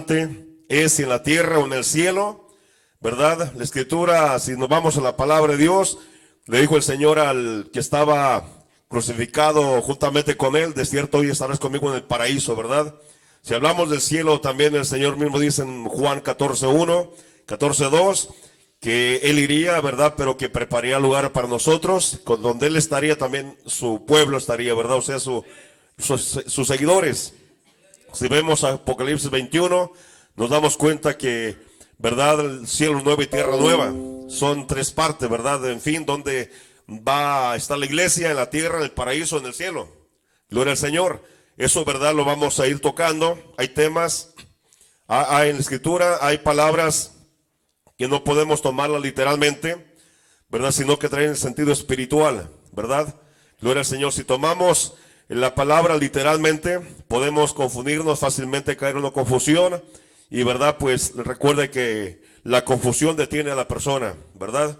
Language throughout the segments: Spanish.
abundante es en la tierra o en el cielo, ¿verdad? La escritura, si nos vamos a la palabra de Dios, le dijo el Señor al que estaba crucificado juntamente con él: de cierto hoy estarás conmigo en el paraíso, ¿verdad? Si hablamos del cielo, también el Señor mismo dice en Juan 14:1, 14:2, que Él iría, ¿verdad? Pero que prepararía lugar para nosotros, con donde Él estaría también su pueblo estaría, ¿verdad? O sea, sus seguidores. Si vemos Apocalipsis 21, nos damos cuenta que, ¿verdad? El cielo nuevo y tierra nueva son tres partes, ¿verdad? En fin, donde va a estar la iglesia: en la tierra, en el paraíso, en el cielo. Gloria al Señor. Eso, ¿verdad? Lo vamos a ir tocando. Hay temas, hay en la escritura, hay palabras que no podemos tomarlas literalmente, ¿verdad? Sino que traen el sentido espiritual, ¿verdad? Gloria al Señor. Si tomamos la palabra literalmente, podemos confundirnos fácilmente, caer en una confusión. Y, ¿verdad? Pues recuerde que la confusión detiene a la persona, ¿verdad?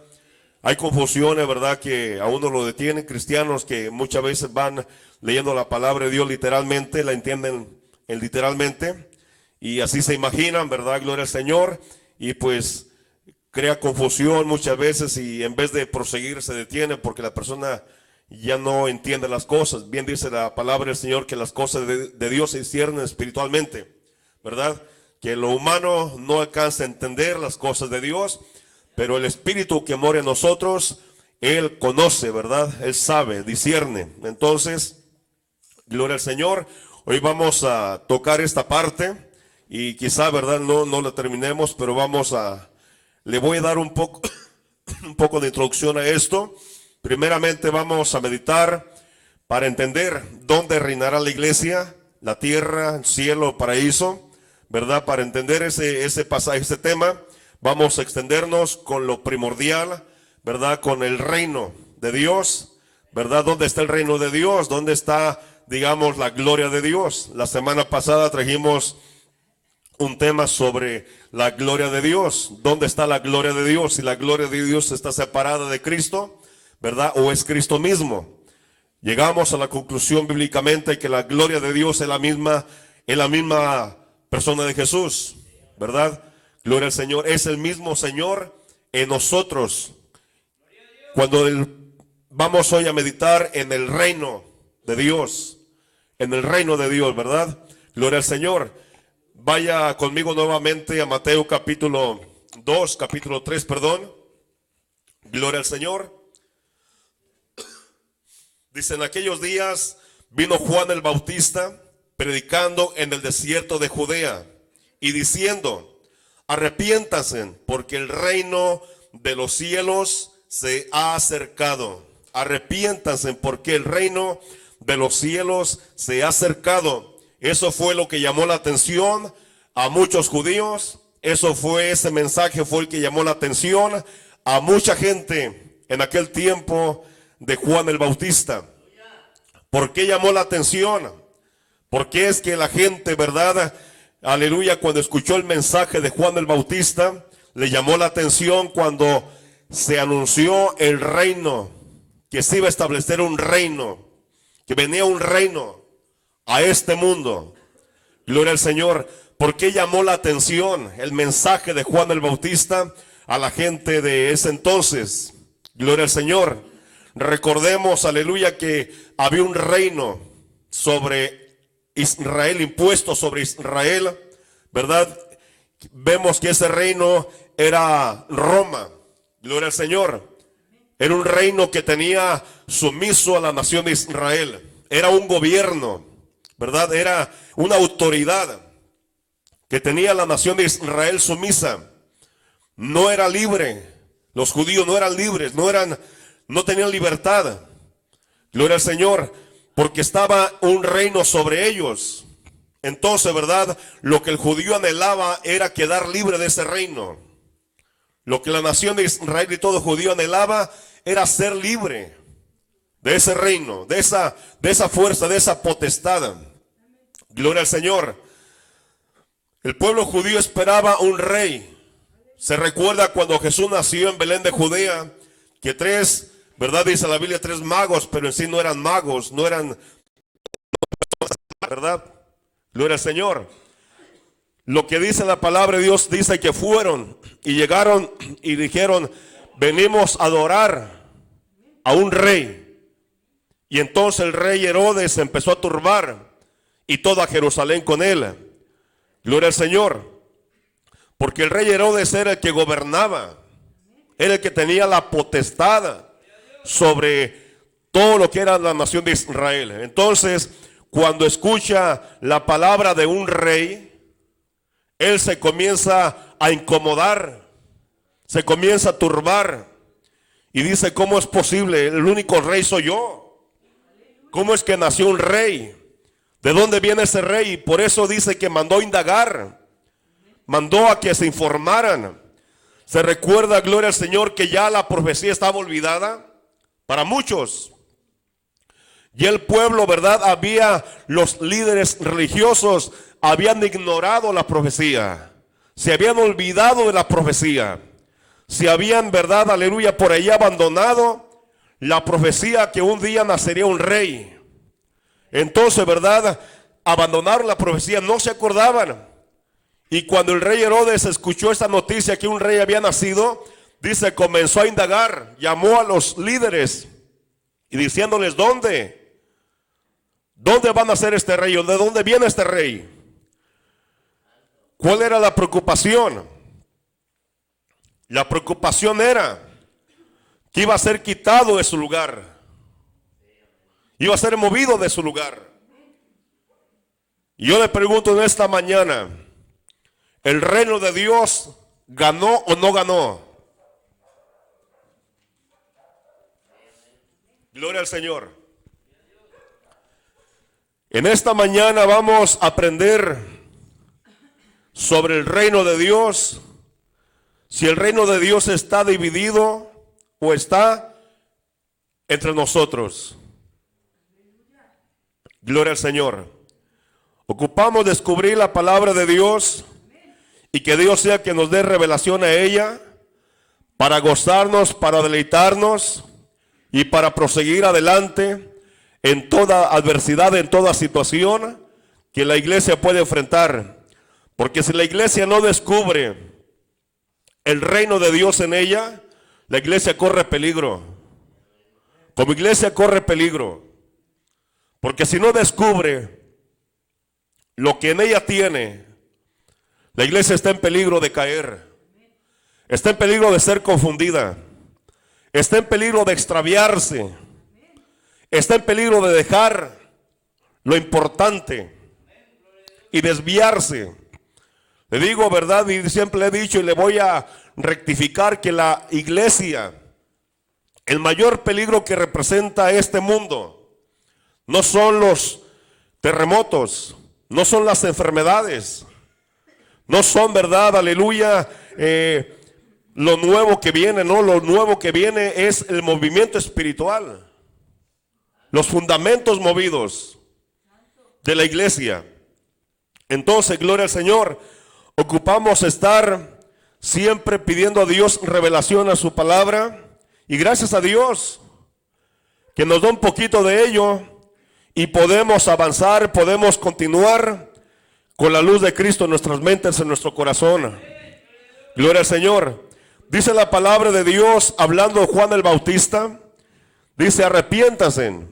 Hay confusiones, ¿verdad?, que a uno lo detienen. Cristianos que muchas veces van leyendo la palabra de Dios literalmente, la entienden literalmente, y así se imaginan, ¿verdad? Gloria al Señor. Y pues crea confusión muchas veces, y en vez de proseguir se detiene porque la persona ya no entiende las cosas. Bien dice la palabra del Señor que las cosas de Dios se disciernen espiritualmente, ¿verdad? Que lo humano no alcanza a entender las cosas de Dios, pero el Espíritu que mora en nosotros, Él conoce, ¿verdad? Él sabe, discierne. Entonces, gloria al Señor. Hoy vamos a tocar esta parte y quizá, ¿verdad?, no la terminemos, pero le voy a dar un poco, un poco de introducción a esto. Primeramente vamos a meditar para entender dónde reinará la iglesia: la tierra, el cielo, paraíso, ¿verdad? Para entender ese pasaje, ese tema, vamos a extendernos con lo primordial, ¿verdad? Con el reino de Dios, ¿verdad? ¿Dónde está el reino de Dios? ¿Dónde está, digamos, la gloria de Dios? La semana pasada trajimos un tema sobre la gloria de Dios. ¿Dónde está la gloria de Dios? Si la gloria de Dios está separada de Cristo, ¿verdad? ¿O es Cristo mismo? Llegamos a la conclusión bíblicamente que la gloria de Dios es la misma persona de Jesús, ¿verdad? Gloria al Señor. Es el mismo Señor en nosotros. Cuando vamos hoy a meditar en el reino de Dios, en el reino de Dios, ¿verdad? Gloria al Señor. Vaya conmigo nuevamente a Mateo capítulo 3, perdón. Gloria al Señor. Dice: en aquellos días vino Juan el Bautista predicando en el desierto de Judea y diciendo: arrepiéntanse, porque el reino de los cielos se ha acercado. Arrepiéntanse, porque el reino de los cielos se ha acercado. Eso fue lo que llamó la atención a muchos judíos. Ese mensaje fue el que llamó la atención a mucha gente en aquel tiempo de Juan el Bautista. ¿Por qué llamó la atención? Porque es que la gente, ¿verdad?, aleluya, cuando escuchó el mensaje de Juan el Bautista, le llamó la atención cuando se anunció el reino, que se iba a establecer un reino, que venía un reino a este mundo. Gloria al Señor. ¿Por qué llamó la atención el mensaje de Juan el Bautista a la gente de ese entonces? Gloria al Señor. Recordemos, aleluya, que había un reino sobre Israel, impuesto sobre Israel, ¿verdad? Vemos que ese reino era Roma. Gloria al Señor. Era un reino que tenía sumiso a la nación de Israel. Era un gobierno, ¿verdad? Era una autoridad que tenía la nación de Israel sumisa. No era libre. Los judíos no eran libres, no tenían libertad. Gloria al Señor, porque estaba un reino sobre ellos. Entonces, ¿verdad?, lo que el judío anhelaba era quedar libre de ese reino. Lo que la nación de Israel y todo judío anhelaba era ser libre de ese reino, de esa fuerza, de esa potestad. Gloria al Señor. El pueblo judío esperaba un rey. Se recuerda cuando Jesús nació en Belén de Judea, que tres, ¿verdad?, dice la Biblia, tres magos, pero en sí no eran magos, ¿verdad? Gloria al Señor. lo que dice la palabra de Dios, dice que fueron y llegaron y dijeron, venimos a adorar a un rey. Y entonces el rey Herodes se empezó a turbar y toda Jerusalén con él. Gloria al Señor. Porque el rey Herodes era el que gobernaba, era el que tenía la potestad sobre todo lo que era la nación de Israel. Entonces, cuando escucha la palabra de un rey, él se comienza a incomodar, se comienza a turbar y dice, ¿cómo es posible? El único rey soy yo. ¿Cómo es que nació un rey? ¿De dónde viene ese rey? Y por eso dice que mandó indagar, mandó a que se informaran. Se recuerda, gloria al Señor, que ya la profecía estaba olvidada para muchos. Y el pueblo, ¿verdad? Los líderes religiosos habían ignorado la profecía. Se habían olvidado de la profecía. Se habían, ¿verdad? Aleluya, por ahí abandonado la profecía que un día nacería un rey. Entonces, ¿verdad? Abandonaron la profecía, no se acordaban. Y cuando el rey Herodes escuchó esta noticia que un rey había nacido, dice, comenzó a indagar, llamó a los líderes y diciéndoles, ¿dónde van a ser este rey? ¿De dónde viene este rey? ¿Cuál era la preocupación? La preocupación era que iba a ser quitado de su lugar. Iba a ser movido de su lugar. Y yo le pregunto en esta mañana, ¿el reino de Dios ganó o no ganó? Gloria al Señor. En esta mañana vamos a aprender sobre el reino de Dios, si el reino de Dios está dividido o está entre nosotros. Gloria al Señor. Ocupamos descubrir la palabra de Dios y que Dios sea que nos dé revelación a ella para gozarnos, para deleitarnos y para proseguir adelante en toda adversidad, en toda situación que la iglesia puede enfrentar. Porque si la iglesia no descubre el reino de Dios en ella, la iglesia corre peligro. Como iglesia corre peligro. Porque si no descubre lo que en ella tiene, la iglesia está en peligro de caer. Está en peligro de ser confundida. Está en peligro de extraviarse. Está en peligro de dejar lo importante y desviarse. Le digo verdad y siempre le he dicho y le voy a rectificar que la iglesia, el mayor peligro que representa este mundo, no son los terremotos, no son las enfermedades, no son, verdad, aleluya, lo nuevo que viene, no, lo nuevo que viene es el movimiento espiritual, los fundamentos movidos de la iglesia. Entonces, gloria al Señor, ocupamos estar siempre pidiendo a Dios revelación a su palabra y gracias a Dios que nos da un poquito de ello y podemos avanzar, podemos continuar con la luz de Cristo en nuestras mentes, en nuestro corazón. Gloria al Señor. Dice la palabra de Dios, hablando de Juan el Bautista, dice, arrepiéntanse.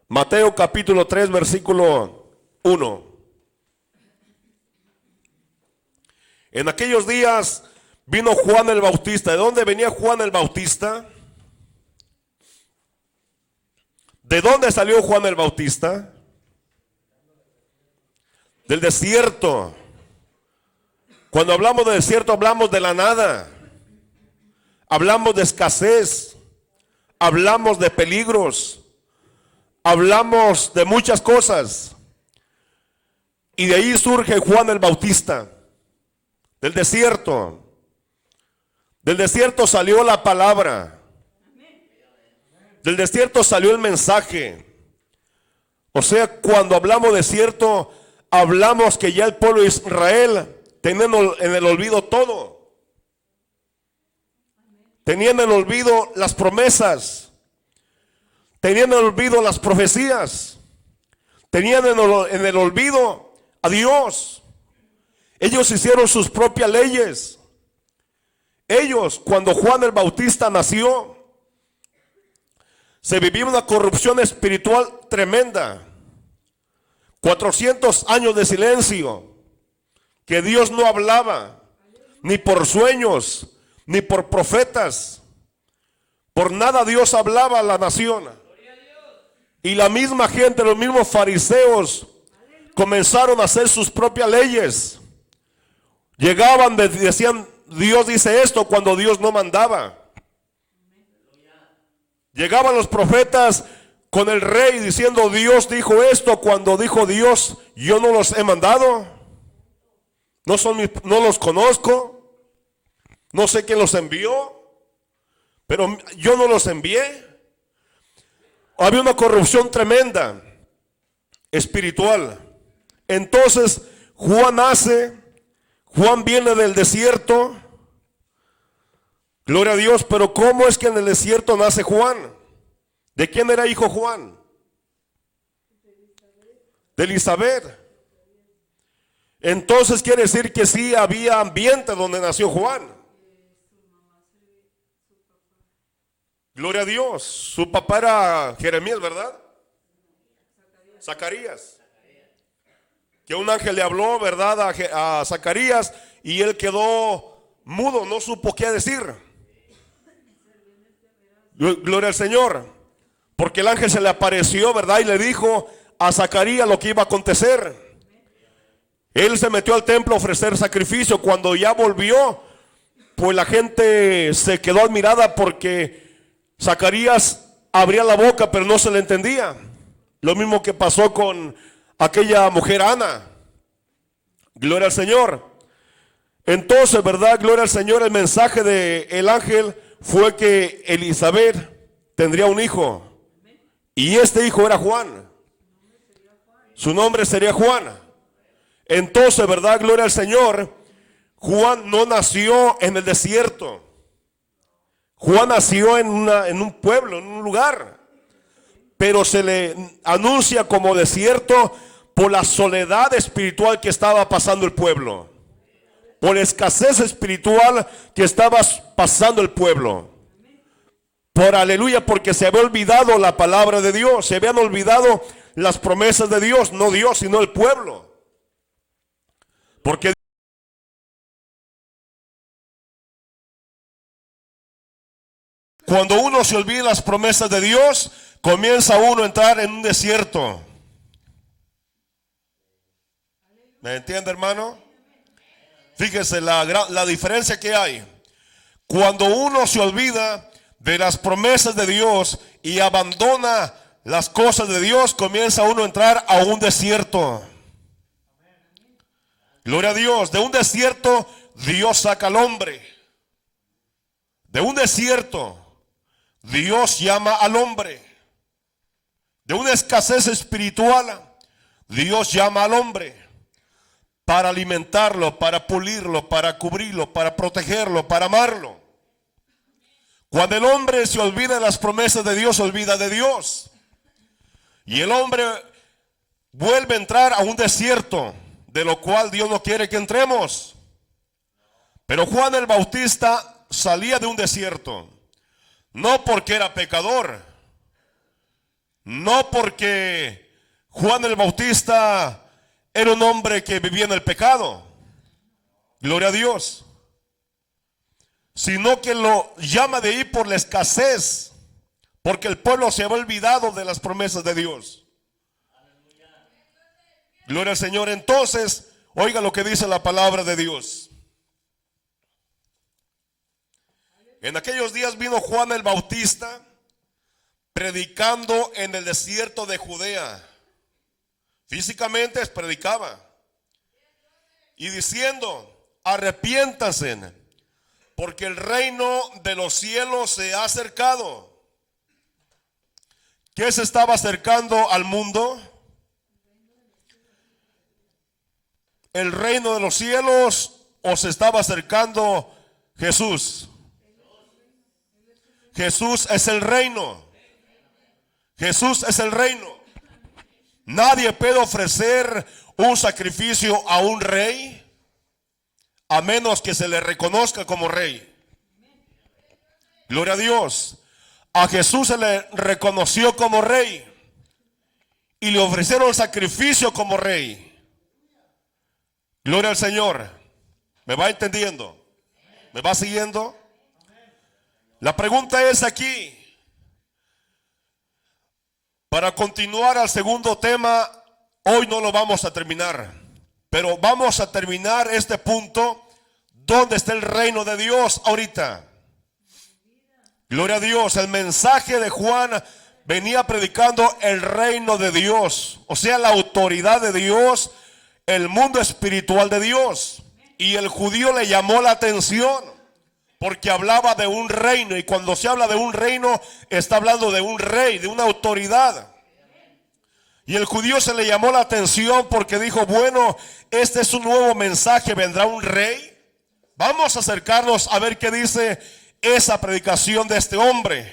Mateo capítulo 3, versículo 1. En aquellos días vino Juan el Bautista. ¿De dónde venía Juan el Bautista? ¿De dónde salió Juan el Bautista? Del desierto. Cuando hablamos de desierto hablamos de la nada. Hablamos de escasez. Hablamos de peligros. Hablamos de muchas cosas. Y de ahí surge Juan el Bautista. Del desierto. Del desierto salió la palabra. Del desierto salió el mensaje. O sea, cuando hablamos desierto, hablamos que ya el pueblo de Israel tenía en el olvido todo. Tenían en el olvido las promesas. Tenían en el olvido las profecías. Tenían en el olvido a Dios. Ellos hicieron sus propias leyes. Ellos, cuando Juan el Bautista nació, se vivía una corrupción espiritual tremenda. 400 años de silencio, que Dios no hablaba, ni por sueños, ni por profetas. Por nada Dios hablaba a la nación. Y la misma gente, los mismos fariseos, comenzaron a hacer sus propias leyes. Llegaban, decían, Dios dice esto cuando Dios no mandaba. Llegaban los profetas con el rey diciendo, Dios dijo esto cuando dijo Dios, yo no los he mandado. No los conozco. No sé quién los envió. Pero yo no los envié. Había una corrupción tremenda, espiritual. Entonces Juan viene del desierto. Gloria a Dios, pero ¿cómo es que en el desierto nace Juan? ¿De quién era hijo Juan? De Elizabeth. Entonces quiere decir que sí había ambiente donde nació Juan. Gloria a Dios. Su papá era Jeremías, ¿verdad? Zacarías. Que un ángel le habló, ¿verdad? A Zacarías y él quedó mudo, no supo qué decir. Gloria al Señor. Porque el ángel se le apareció, ¿verdad? Y le dijo a Zacarías lo que iba a acontecer. Él se metió al templo a ofrecer sacrificio. Cuando ya volvió, pues la gente se quedó admirada porque Zacarías abría la boca pero no se le entendía. Lo mismo que pasó con aquella mujer Ana. Gloria al Señor. Entonces, ¿verdad? Gloria al Señor. El mensaje del ángel fue que Elizabeth tendría un hijo. Y este hijo era Juan. Su nombre sería Juan. Entonces, ¿verdad? Gloria al Señor. Juan no nació en el desierto. Juan nació en un pueblo, en un lugar. Pero se le anuncia como desierto por la soledad espiritual que estaba pasando el pueblo. Por la escasez espiritual que estaba pasando el pueblo. Por aleluya, porque se había olvidado la palabra de Dios. Se habían olvidado las promesas de Dios. No Dios, sino el pueblo. Porque cuando uno se olvida las promesas de Dios, comienza uno a entrar en un desierto. ¿Me entiende, hermano? Fíjese la diferencia que hay. Cuando uno se olvida de las promesas de Dios y abandona las cosas de Dios, comienza uno a entrar a un desierto. Gloria a Dios. De un desierto Dios saca al hombre. De un desierto Dios llama al hombre. De una escasez espiritual Dios llama al hombre para alimentarlo, para pulirlo, para cubrirlo, para protegerlo, para amarlo. Cuando el hombre se olvida de las promesas de Dios, se olvida de Dios. Y el hombre vuelve a entrar a un desierto, de lo cual Dios no quiere que entremos. Pero Juan el Bautista salía de un desierto, no porque era pecador, no porque Juan el Bautista era un hombre que vivía en el pecado, gloria a Dios, sino que lo llama de ahí por la escasez, porque el pueblo se había olvidado de las promesas de Dios. Gloria al Señor. Entonces, oiga lo que dice la palabra de Dios. En aquellos días vino Juan el Bautista predicando en el desierto de Judea. Físicamente predicaba. Y diciendo, arrepiéntanse, porque el reino de los cielos se ha acercado. ¿Qué se estaba acercando al mundo? ¿El reino de los cielos o se estaba acercando Jesús? Jesús es el reino. Jesús es el reino. Nadie puede ofrecer un sacrificio a un rey a menos que se le reconozca como rey. Gloria a Dios. A Jesús se le reconoció como rey y le ofrecieron el sacrificio como rey. Gloria al Señor. ¿Me va entendiendo? ¿Me va siguiendo? La pregunta es aquí, para continuar al segundo tema, hoy no lo vamos a terminar, pero vamos a terminar este punto, ¿dónde está el reino de Dios ahorita? Gloria a Dios. El mensaje de Juan venía predicando el reino de Dios, o sea, la autoridad de Dios, el mundo espiritual de Dios. Y el judío le llamó la atención porque hablaba de un reino, y cuando se habla de un reino está hablando de un rey, de una autoridad. Y el judío se le llamó la atención porque dijo, bueno, este es un nuevo mensaje, ¿vendrá un rey? Vamos a acercarnos a ver qué dice esa predicación de este hombre,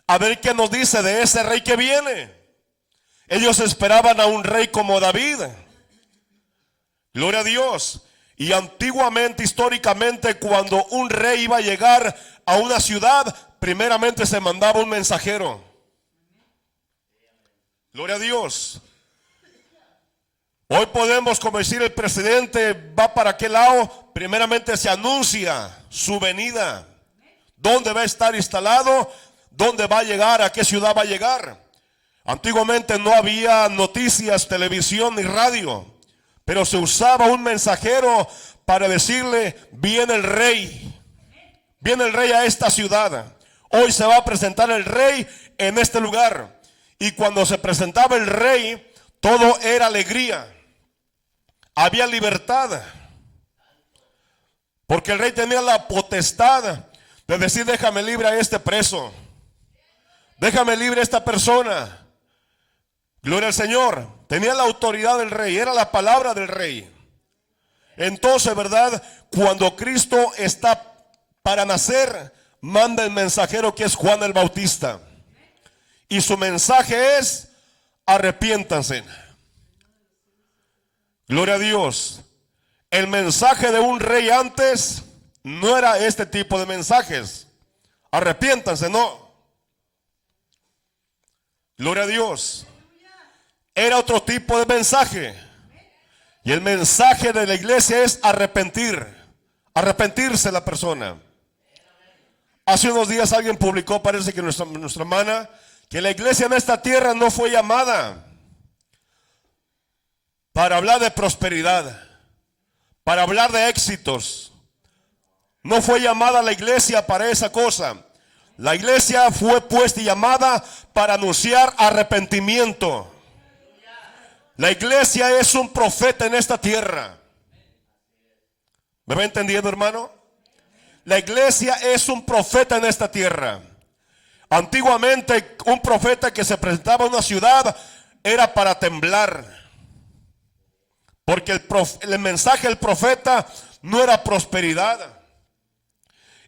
a ver qué nos dice de ese rey que viene. Ellos esperaban a un rey como David. Gloria a Dios. Y antiguamente, históricamente, cuando un rey iba a llegar a una ciudad, primeramente se mandaba un mensajero. Gloria a Dios. Hoy podemos, como decir, el presidente va para aquel lado, primeramente se anuncia su venida, dónde va a estar instalado, dónde va a llegar, a qué ciudad va a llegar. Antiguamente no había noticias, televisión ni radio, pero se usaba un mensajero para decirle, viene el rey a esta ciudad. Hoy se va a presentar el rey en este lugar. Y cuando se presentaba el rey, todo era alegría. Había libertad. Porque el rey tenía la potestad de decir, déjame libre a este preso. Déjame libre a esta persona. Gloria al Señor. Tenía la autoridad del rey, era la palabra del rey. Entonces, ¿verdad? Cuando Cristo está para nacer, manda el mensajero que es Juan el Bautista. Y su mensaje es, arrepiéntanse. Gloria a Dios. El mensaje de un rey antes no era este tipo de mensajes. Arrepiéntanse, no. Gloria a Dios. Era otro tipo de mensaje. Y el mensaje de la iglesia es arrepentirse la persona. Hace unos días alguien publicó, parece que nuestra hermana, que la iglesia en esta tierra no fue llamada para hablar de prosperidad, para hablar de éxitos. No fue llamada la iglesia para esa cosa. La iglesia fue puesta y llamada para anunciar arrepentimiento. La iglesia es un profeta en esta tierra. ¿Me va entendiendo, hermano? La iglesia es un profeta en esta tierra. Antiguamente, un profeta que se presentaba en una ciudad era para temblar. Porque el mensaje del profeta no era prosperidad.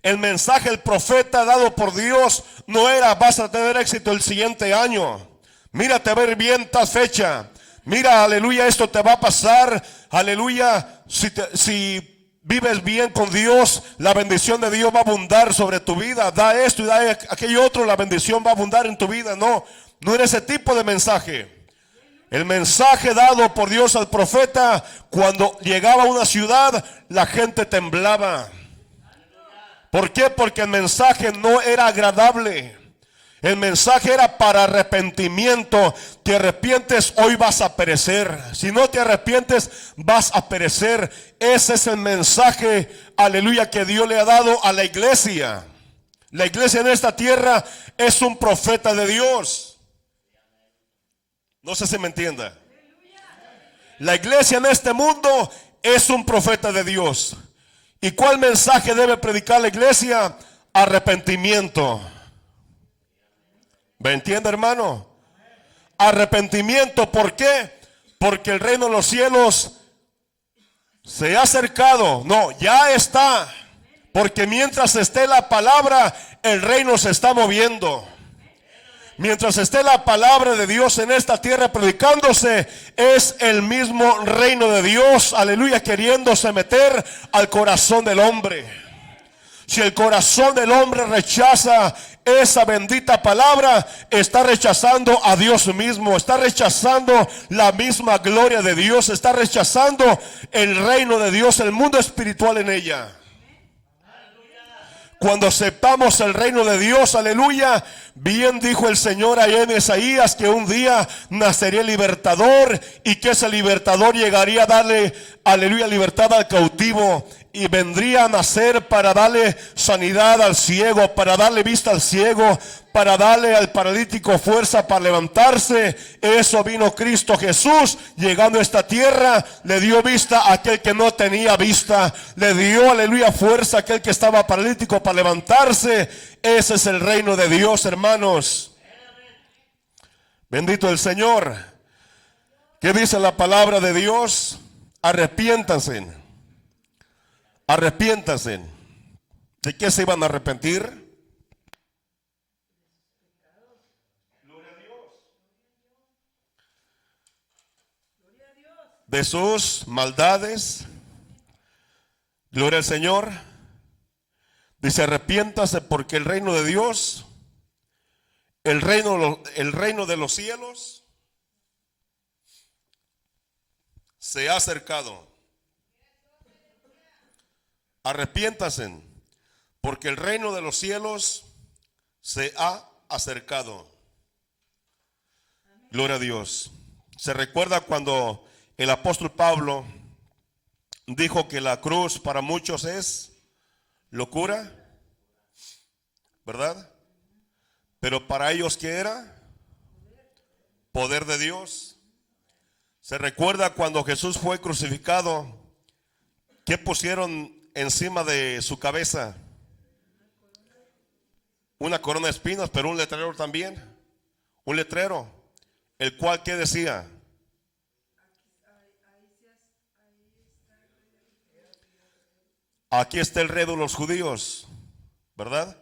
El mensaje del profeta dado por Dios no era, vas a tener éxito el siguiente año. Mira, te va a ir bien tal fecha. Mira, aleluya, esto te va a pasar. Aleluya, si vives bien con Dios, la bendición de Dios va a abundar sobre tu vida. Da esto y da aquello otro, la bendición va a abundar en tu vida. No era ese tipo de mensaje. El mensaje dado por Dios al profeta, cuando llegaba a una ciudad, la gente temblaba. ¿Por qué? Porque el mensaje no era agradable. El mensaje era para arrepentimiento. Te arrepientes, hoy vas a perecer. Si no te arrepientes, vas a perecer. Ese es el mensaje, aleluya, que Dios le ha dado a la iglesia. La iglesia en esta tierra es un profeta de Dios. No sé si me entienda. La iglesia en este mundo es un profeta de Dios. ¿Y cuál mensaje debe predicar la iglesia? Arrepentimiento. ¿Me entiende, hermano? Arrepentimiento. ¿Por qué? Porque el reino de los cielos se ha acercado. No, ya está. Porque mientras esté la palabra, el reino se está moviendo. Mientras esté la palabra de Dios en esta tierra predicándose, es el mismo reino de Dios, aleluya, queriéndose meter al corazón del hombre. Si el corazón del hombre rechaza esa bendita palabra, está rechazando a Dios mismo, está rechazando la misma gloria de Dios, está rechazando el reino de Dios, el mundo espiritual en ella. Cuando aceptamos el reino de Dios, aleluya, bien dijo el Señor allá en Isaías que un día nacería el libertador y que ese libertador llegaría a darle, aleluya, libertad al cautivo y vendría a nacer para darle sanidad al ciego, para darle vista al ciego, para darle al paralítico fuerza para levantarse. Eso vino Cristo Jesús, llegando a esta tierra, le dio vista a aquel que no tenía vista, le dio, aleluya, fuerza a aquel que estaba paralítico para levantarse. Ese es el reino de Dios, hermanos. Bendito el Señor. ¿Qué dice la palabra de Dios? Arrepiéntanse. Arrepiéntanse. ¿De qué se iban a arrepentir? Gloria a Dios. De sus maldades. Gloria al Señor. Dice, arrepiéntase porque el reino de Dios, el reino de los cielos se ha acercado. Arrepiéntase porque el reino de los cielos se ha acercado. Gloria a Dios. Se recuerda cuando el apóstol Pablo dijo que la cruz para muchos es locura, ¿verdad? Pero para ellos, ¿qué era? Poder de Dios. Se recuerda cuando Jesús fue crucificado, ¿qué pusieron encima de su cabeza? Una corona de espinas, pero un letrero también. Un letrero, el cual, ¿qué decía? Aquí está el rey de los judíos, ¿verdad?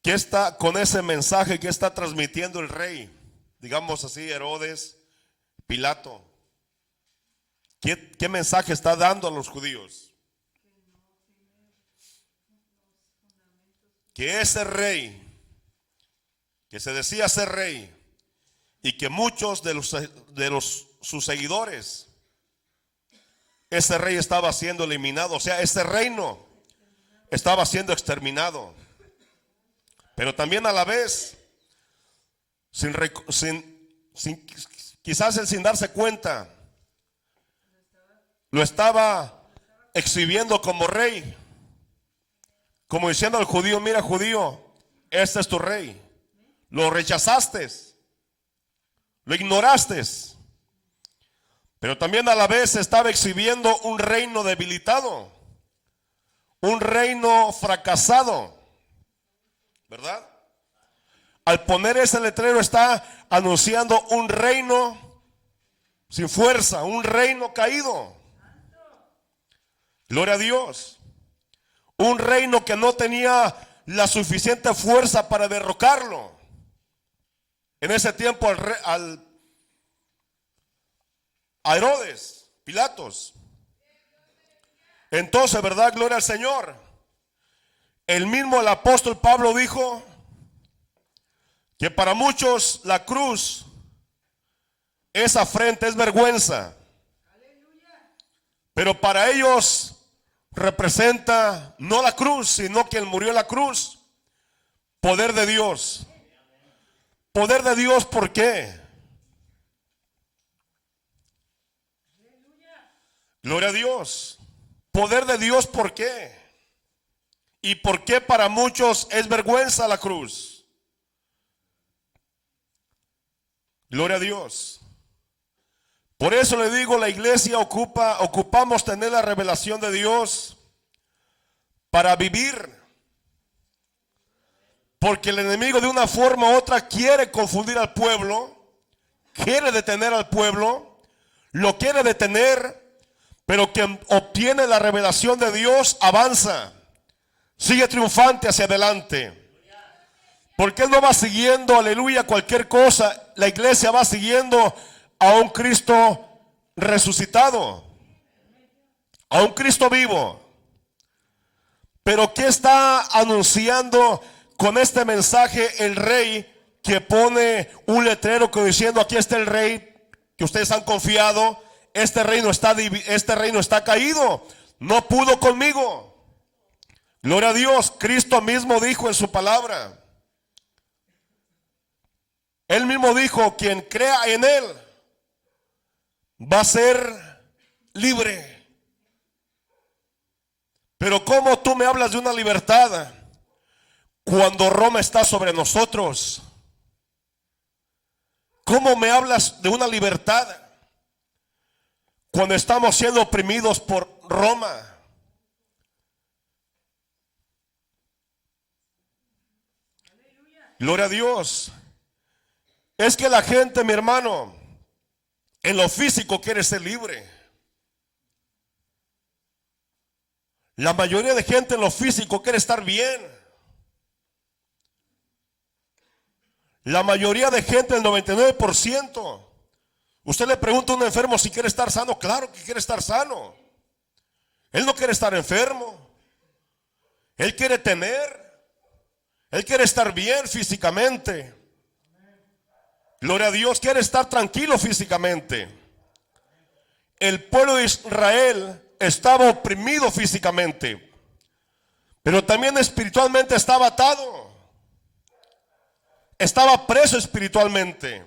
¿Qué está con ese mensaje? ¿Qué está transmitiendo el rey? Digamos así, Herodes, Pilato. ¿Qué mensaje está dando a los judíos? Que ese rey, que se decía ser rey, y que muchos de sus seguidores, ese rey estaba siendo eliminado, o sea, ese reino estaba siendo exterminado. Pero también a la vez, quizás él sin darse cuenta, lo estaba exhibiendo como rey, como diciendo al judío, mira judío, este es tu rey. Lo rechazaste, lo ignoraste. Pero también a la vez estaba exhibiendo un reino debilitado, un reino fracasado, ¿verdad? Al poner ese letrero está anunciando un reino sin fuerza, un reino caído. Gloria a Dios. Un reino que no tenía la suficiente fuerza para derrocarlo. En ese tiempo a Herodes, Pilatos. Entonces, ¿verdad? Gloria al Señor. El mismo el apóstol Pablo dijo que para muchos la cruz es afrenta, es vergüenza. Pero para ellos representa no la cruz, sino quien murió en la cruz. Poder de Dios. Poder de Dios, ¿por qué? Gloria a Dios. Poder de Dios, ¿por qué? ¿Y por qué para muchos es vergüenza la cruz? Gloria a Dios. Por eso le digo, la iglesia ocupamos tener la revelación de Dios para vivir. Porque el enemigo de una forma u otra quiere confundir al pueblo, quiere detener al pueblo, lo quiere detener, pero quien obtiene la revelación de Dios avanza, sigue triunfante hacia adelante. Porque Él no va siguiendo, aleluya, cualquier cosa. La iglesia va siguiendo a un Cristo resucitado, a un Cristo vivo. Pero ¿qué está anunciando con este mensaje el rey que pone un letrero que diciendo aquí está el rey que ustedes han confiado? Este reino está caído, no pudo conmigo. Gloria a Dios. Cristo mismo dijo en su palabra, Él mismo dijo, quien crea en Él va a ser libre. Pero ¿cómo tú me hablas de una libertad cuando Roma está sobre nosotros? ¿Cómo me hablas de una libertad cuando estamos siendo oprimidos por Roma? Gloria a Dios. Es que la gente, mi hermano, en lo físico quiere ser libre. La mayoría de gente en lo físico quiere estar bien. La mayoría de gente, el 99%. Usted le pregunta a un enfermo si quiere estar sano. Claro que quiere estar sano. Él no quiere estar enfermo. Él quiere tener. Él quiere estar bien físicamente. Gloria a Dios, quiere estar tranquilo físicamente. El pueblo de Israel estaba oprimido físicamente, pero también espiritualmente estaba atado. Estaba preso espiritualmente.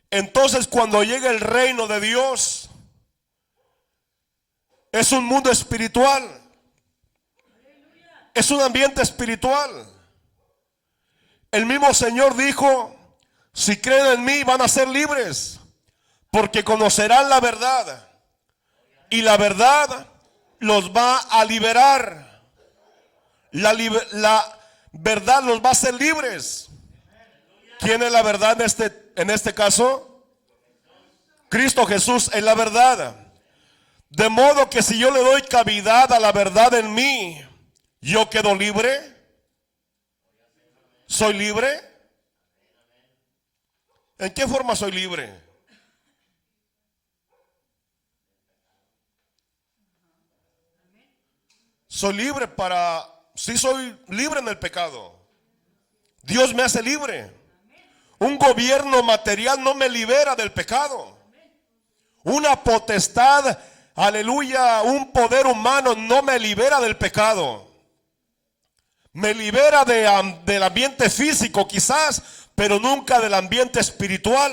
Entonces cuando llega el reino de Dios, es un mundo espiritual. Es un ambiente espiritual. El mismo Señor dijo, si creen en mí van a ser libres, porque conocerán la verdad. Y la verdad los va a liberar. La verdad los va a hacer libres. ¿Quién es la verdad en este caso? Cristo Jesús es la verdad. De modo que si yo le doy cavidad a la verdad en mí, yo quedo libre. ¿Soy libre? ¿En qué forma soy libre? Soy libre sí soy libre en el pecado. Dios me hace libre. Un gobierno material no me libera del pecado. Una potestad, aleluya, un poder humano no me libera del pecado. Me libera del ambiente físico quizás, pero nunca del ambiente espiritual.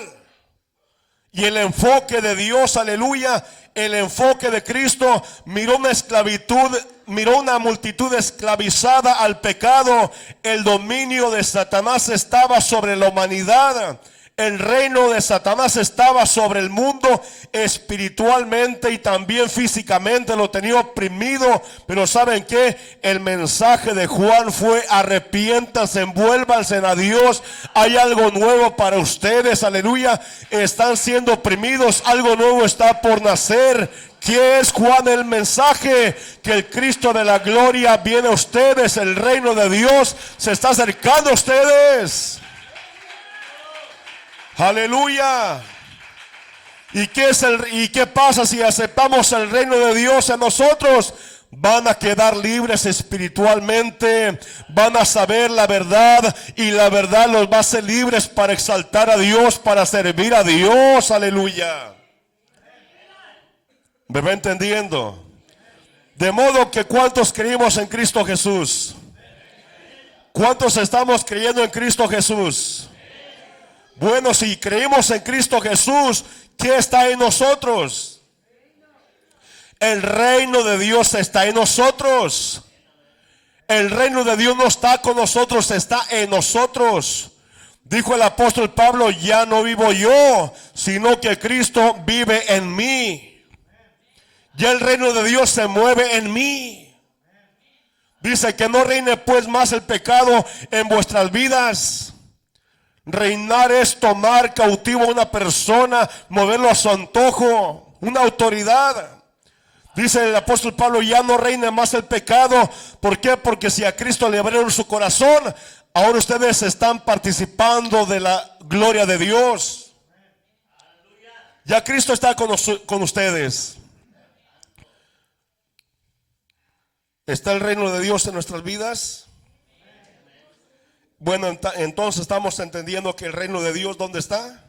Y el enfoque de Dios, aleluya, el enfoque de Cristo, miró una multitud esclavizada al pecado. El dominio de Satanás estaba sobre la humanidad. El reino de Satanás estaba sobre el mundo espiritualmente y también físicamente lo tenía oprimido. Pero ¿saben qué? El mensaje de Juan fue: arrepiéntanse, envuélvanse a Dios. Hay algo nuevo para ustedes, aleluya. Están siendo oprimidos, algo nuevo está por nacer. ¿Qué es, Juan? El mensaje que el Cristo de la gloria viene a ustedes. El reino de Dios se está acercando a ustedes. Aleluya. ¿Y qué pasa si aceptamos el reino de Dios en nosotros? Van a quedar libres espiritualmente, van a saber la verdad y la verdad los va a hacer libres para exaltar a Dios, para servir a Dios. Aleluya. ¿Me va entendiendo? De modo que ¿cuántos creímos en Cristo Jesús? ¿Cuántos estamos creyendo en Cristo Jesús? Bueno, si creímos en Cristo Jesús, ¿qué está en nosotros? El reino de Dios está en nosotros. El reino de Dios no está con nosotros, está en nosotros. Dijo el apóstol Pablo: ya no vivo yo, sino que Cristo vive en mí. Ya el reino de Dios se mueve en mí. Dice que no reine pues más el pecado en vuestras vidas. Reinar es tomar cautivo a una persona, moverlo a su antojo, una autoridad. Dice el apóstol Pablo, ya no reina más el pecado. ¿Por qué? Porque si a Cristo le abrieron su corazón, ahora ustedes están participando de la gloria de Dios. Ya Cristo está con ustedes. ¿Está el reino de Dios en nuestras vidas? Bueno, entonces estamos entendiendo que el reino de Dios, ¿dónde está?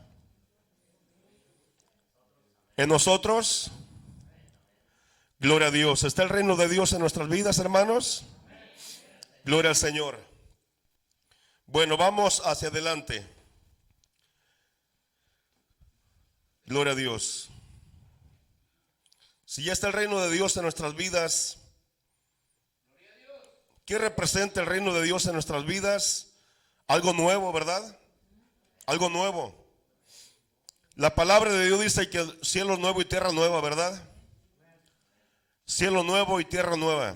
En nosotros. Gloria a Dios. ¿Está el reino de Dios en nuestras vidas, hermanos? Gloria al Señor. Bueno, vamos hacia adelante. Gloria a Dios. Si ya está el reino de Dios en nuestras vidas, ¿qué representa el reino de Dios en nuestras vidas? Algo nuevo, ¿verdad? Algo nuevo. La palabra de Dios dice que el cielo nuevo y tierra nueva, ¿verdad? Cielo nuevo y tierra nueva.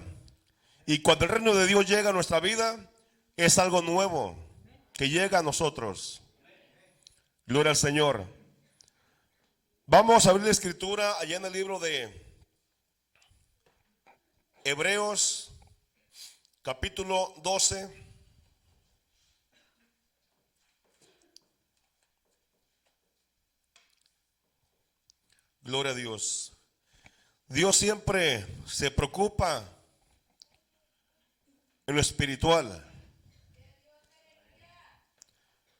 Y cuando el reino de Dios llega a nuestra vida, es algo nuevo que llega a nosotros. Gloria al Señor. Vamos a abrir la escritura allá en el libro de Hebreos, capítulo 12. Gloria a Dios. Dios siempre se preocupa en lo espiritual.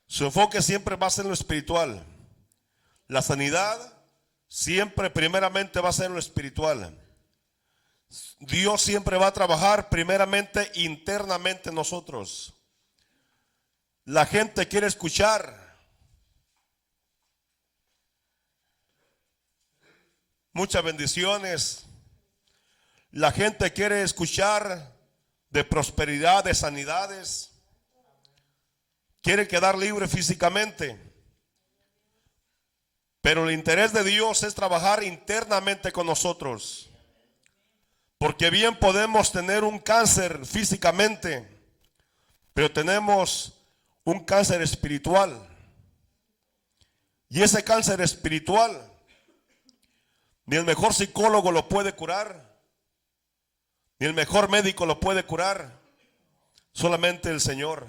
Su enfoque siempre va a ser en lo espiritual. La sanidad siempre primeramente va a ser en lo espiritual. Dios siempre va a trabajar primeramente internamente en nosotros. La gente quiere escuchar muchas bendiciones. La gente quiere escuchar de prosperidad, de sanidades. Quiere quedar libre físicamente. Pero el interés de Dios es trabajar internamente con nosotros. Porque bien podemos tener un cáncer físicamente, pero tenemos un cáncer espiritual. Y ese cáncer espiritual, ni el mejor psicólogo lo puede curar, ni el mejor médico lo puede curar, solamente el Señor.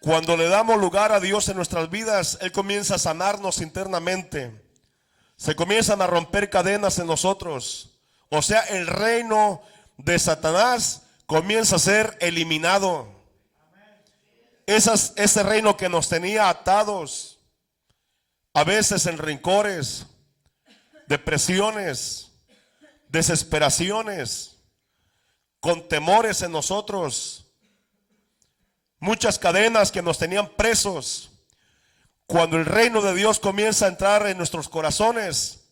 Cuando le damos lugar a Dios en nuestras vidas, Él comienza a sanarnos internamente. Se comienzan a romper cadenas en nosotros. O sea, el reino de Satanás comienza a ser eliminado. Ese reino que nos tenía atados, a veces en rencores, depresiones, desesperaciones, con temores en nosotros, muchas cadenas que nos tenían presos. Cuando el reino de Dios comienza a entrar en nuestros corazones,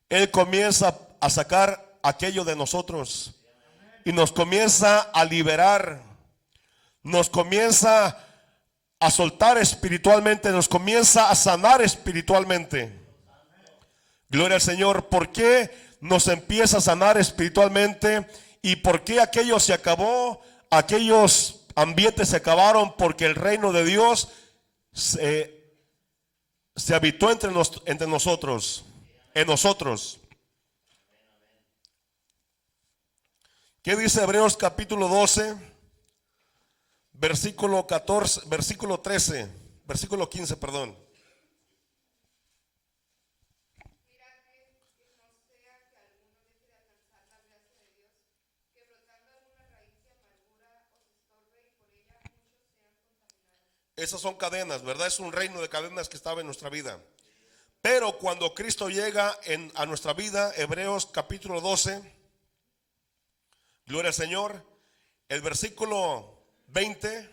Él comienza a sacar aquello de nosotros y nos comienza a liberar, nos comienza a soltar espiritualmente, nos comienza a sanar espiritualmente. Gloria al Señor. ¿Por qué nos empieza a sanar espiritualmente? ¿Y por qué aquello se acabó? Aquellos ambientes se acabaron porque el reino de Dios se habitó entre nosotros, en nosotros. ¿Qué dice Hebreos capítulo 12, versículo 14, versículo 13, versículo 15, perdón? Esas son cadenas, ¿verdad? Es un reino de cadenas que estaba en nuestra vida. Pero cuando Cristo llega a nuestra vida, Hebreos capítulo 12, gloria al Señor, el versículo 20,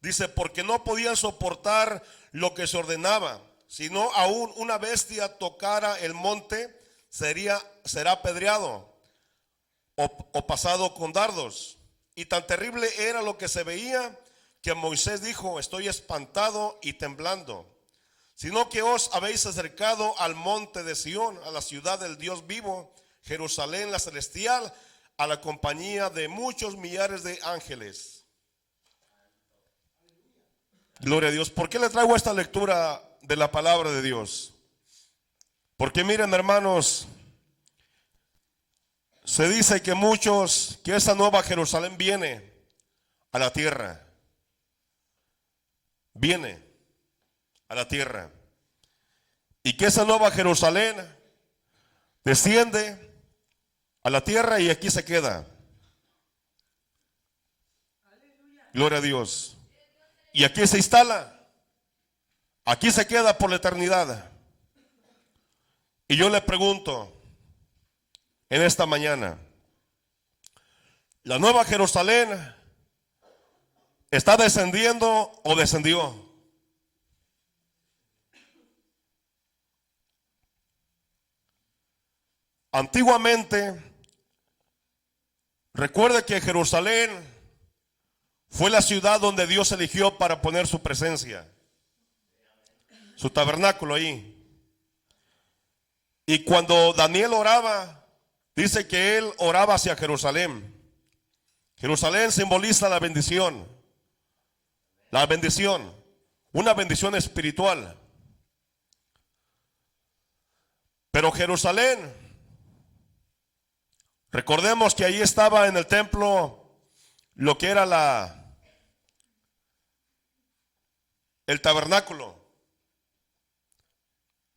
dice, porque no podían soportar lo que se ordenaba, sino aún una bestia tocara el monte, será apedreado o pasado con dardos. Y tan terrible era lo que se veía, que Moisés dijo, estoy espantado y temblando. Sino que os habéis acercado al monte de Sión, a la ciudad del Dios vivo, Jerusalén la celestial, a la compañía de muchos millares de ángeles. Gloria a Dios. ¿Por qué le traigo esta lectura de la palabra de Dios? Porque miren, hermanos, Se dice que muchos, que esa nueva Jerusalén viene a la tierra. Viene a la tierra. Y que esa nueva Jerusalén desciende a la tierra y aquí se queda. Gloria a Dios. Y aquí se instala. Aquí se queda por la eternidad. Y yo le pregunto en esta mañana, ¿la nueva Jerusalén está descendiendo o descendió? Antiguamente, recuerde que Jerusalén fue la ciudad donde Dios eligió para poner su presencia, su tabernáculo ahí. Y cuando Daniel oraba, dice que él oraba hacia Jerusalén. Jerusalén simboliza la bendición, una bendición espiritual. Pero Jerusalén, recordemos que ahí estaba en el templo lo que era el tabernáculo,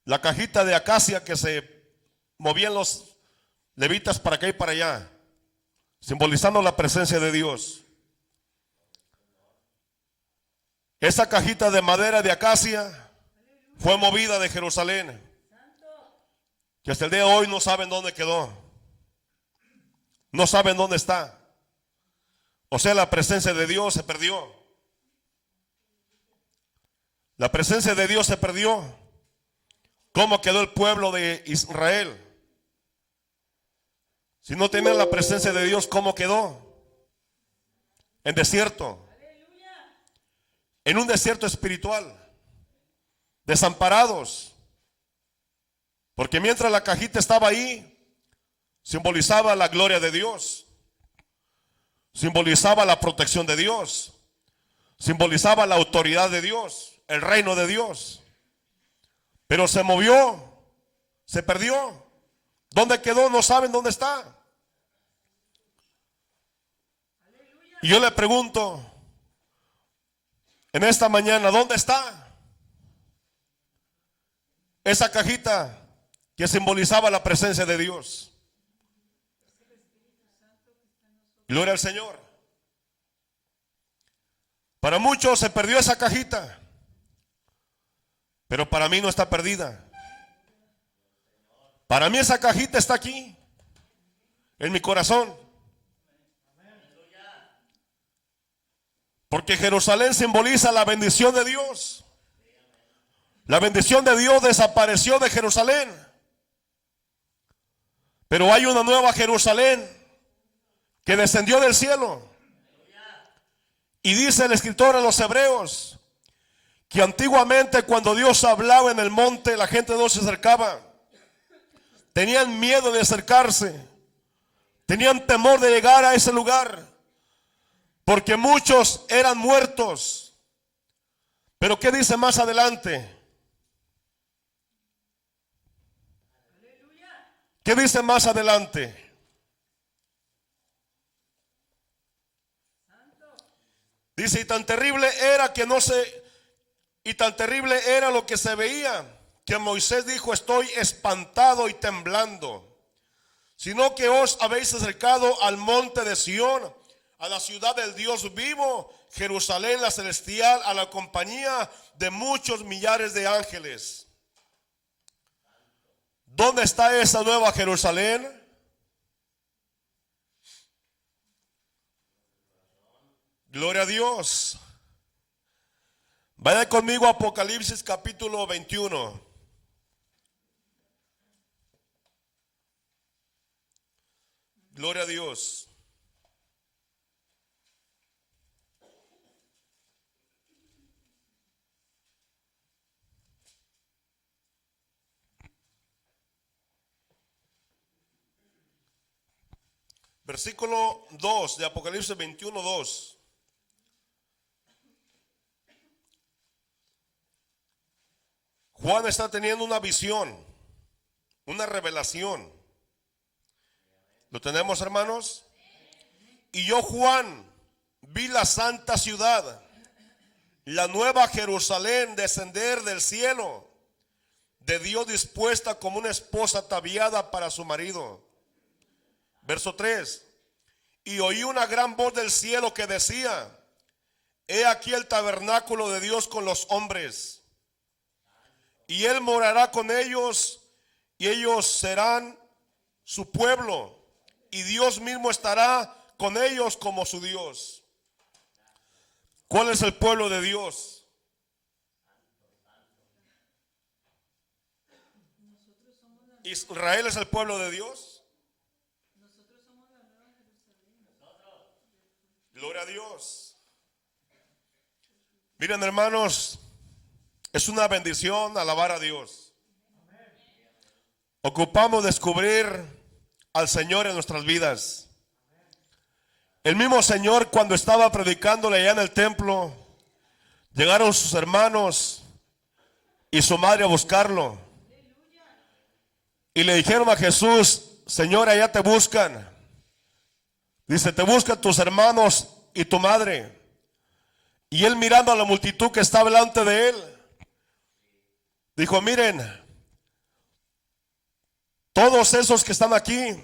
la cajita de acacia que se movían los levitas para acá y para allá, simbolizando la presencia de Dios. Esa cajita de madera de acacia fue movida de Jerusalén, que hasta el día de hoy no saben dónde quedó, no saben dónde está. O sea, la presencia de Dios se perdió. La presencia de Dios se perdió. ¿Cómo quedó el pueblo de Israel? Si no tenían la presencia de Dios, ¿cómo quedó? En desierto. En un desierto espiritual. Desamparados. Porque mientras la cajita estaba ahí, simbolizaba la gloria de Dios. Simbolizaba la protección de Dios. Simbolizaba la autoridad de Dios, el reino de Dios. Pero se movió, se perdió. ¿Dónde quedó? No saben dónde está. Y yo le pregunto en esta mañana, ¿dónde está esa cajita que simbolizaba la presencia de Dios? Gloria al Señor. Para muchos se perdió esa cajita, pero para mí no está perdida. Para mí esa cajita está aquí, en mi corazón. Porque Jerusalén simboliza la bendición de Dios. La bendición de Dios desapareció de Jerusalén. Pero hay una nueva Jerusalén que descendió del cielo. Y dice el escritor a los hebreos que antiguamente cuando Dios hablaba en el monte, la gente no se acercaba. Tenían miedo de acercarse. Tenían temor de llegar a ese lugar. Porque muchos eran muertos. Pero ¿qué dice más adelante? ¿Qué dice más adelante? Dice, y tan terrible era lo que se veía, que Moisés dijo, estoy espantado y temblando, sino que os habéis acercado al monte de Sión, a la ciudad del Dios vivo, Jerusalén la celestial, a la compañía de muchos millares de ángeles. ¿Dónde está esa nueva Jerusalén? Gloria a Dios. Vaya conmigo a Apocalipsis capítulo 21. Gloria a Dios. Versículo 2 de Apocalipsis 21, 2. Juan está teniendo una visión, una revelación. ¿Lo tenemos, hermanos? Y yo, Juan, vi la santa ciudad, la nueva Jerusalén, descender del cielo, de Dios, dispuesta como una esposa ataviada para su marido. Verso 3. Y oí una gran voz del cielo que decía: he aquí el tabernáculo de Dios con los hombres, y Él morará con ellos, y ellos serán su pueblo, y Dios mismo estará con ellos como su Dios. ¿Cuál es el pueblo de Dios? ¿Israel es el pueblo de Dios? Gloria a Dios. Miren, hermanos, es una bendición alabar a Dios. Ocupamos descubrir al Señor en nuestras vidas. El mismo Señor, cuando estaba predicándole allá en el templo, llegaron sus hermanos y su madre a buscarlo. Y le dijeron a Jesús: Señor, allá te buscan. Dice: te buscan tus hermanos y tu madre. Y él, mirando a la multitud que estaba delante de él, dijo: miren, todos esos que están aquí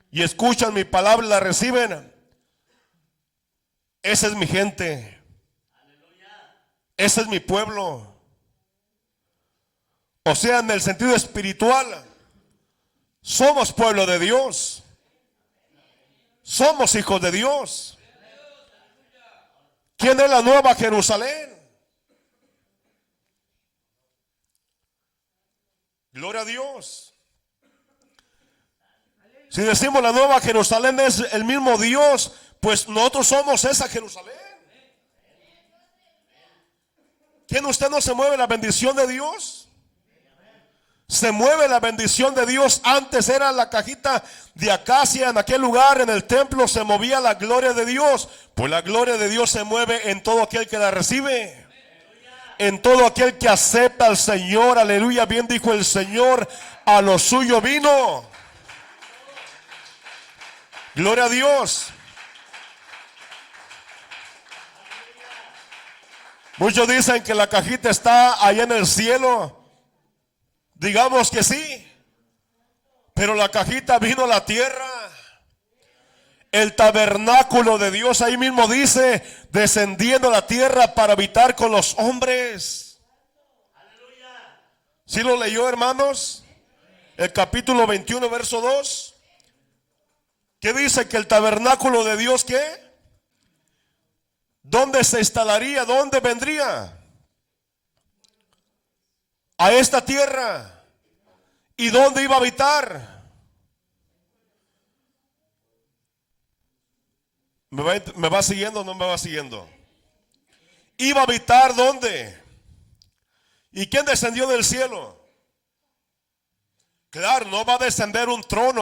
y escuchan mi palabra y la reciben, esa es mi gente. Ese es mi pueblo. O sea, en el sentido espiritual, somos pueblo de Dios. Somos hijos de Dios. ¿Quién es la nueva Jerusalén? Gloria a Dios. Si decimos la nueva Jerusalén es el mismo Dios, pues nosotros somos esa Jerusalén. ¿Quién usted no se mueve la bendición de Dios? Se mueve la bendición de Dios. Antes era la cajita de acacia, en aquel lugar, en el templo, se movía la gloria de Dios. Pues la gloria de Dios se mueve en todo aquel que la recibe, en todo aquel que acepta al Señor. Aleluya. Bien dijo el Señor: a lo suyo vino. Gloria a Dios. Muchos dicen que la cajita está allá en el cielo. Digamos que sí, pero la cajita vino a la tierra. El tabernáculo de Dios, ahí mismo dice, descendiendo a la tierra para habitar con los hombres. ¿Sí lo leyó, hermanos? El capítulo 21, verso 2. ¿Qué dice? Que el tabernáculo de Dios, ¿qué? ¿Dónde se instalaría? ¿Dónde vendría? A esta tierra. ¿Y dónde iba a habitar? ¿Me va siguiendo o no me va siguiendo? ¿Iba a habitar dónde? ¿Y quién descendió del cielo? Claro, no va a descender un trono.